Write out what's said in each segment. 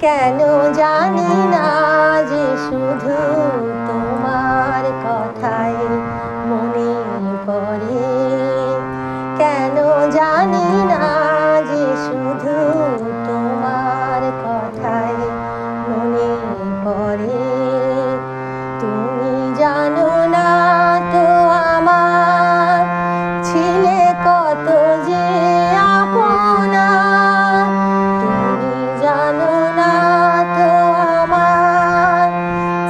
কেন জানি না যে শুধু তোমার কথাই মনে পড়ে। কেন জানি না যে শুধু তোমার কথাই মনে পড়ে। তুমি জানো না তো আমার ছিলে কত যে আপনা। তুমি জানো না তো আমার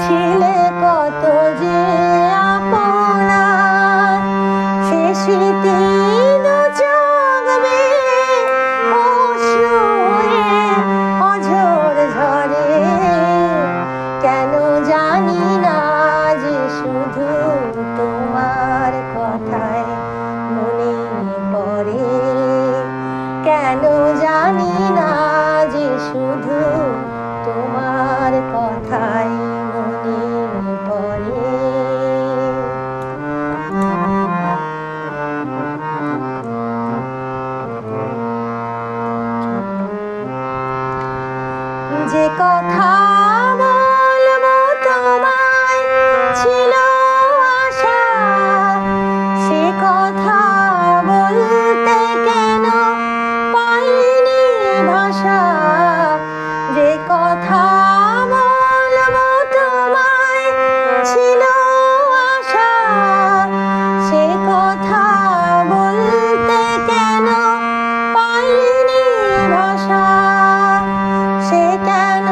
ছিলে কত যে আপনা। সে স্মৃতি দু চোখ বেয়ে অশ্রু হয়ে অঝোর ঝরে। কেন জানি না যে শুধু তোমার কথাই মনে পড়ে। কেন জানি না যে শুধু তোমার কথাই মনে পড়ে। যে কথা বলবো তোমায় ছিল আশা, সে কথা বলতে কেন পাইনি ভাষা। যে কথা বলবো তোমায় ছিল আশা, সে কথা বলতে কেন পাইনি ভাষা। সে কেন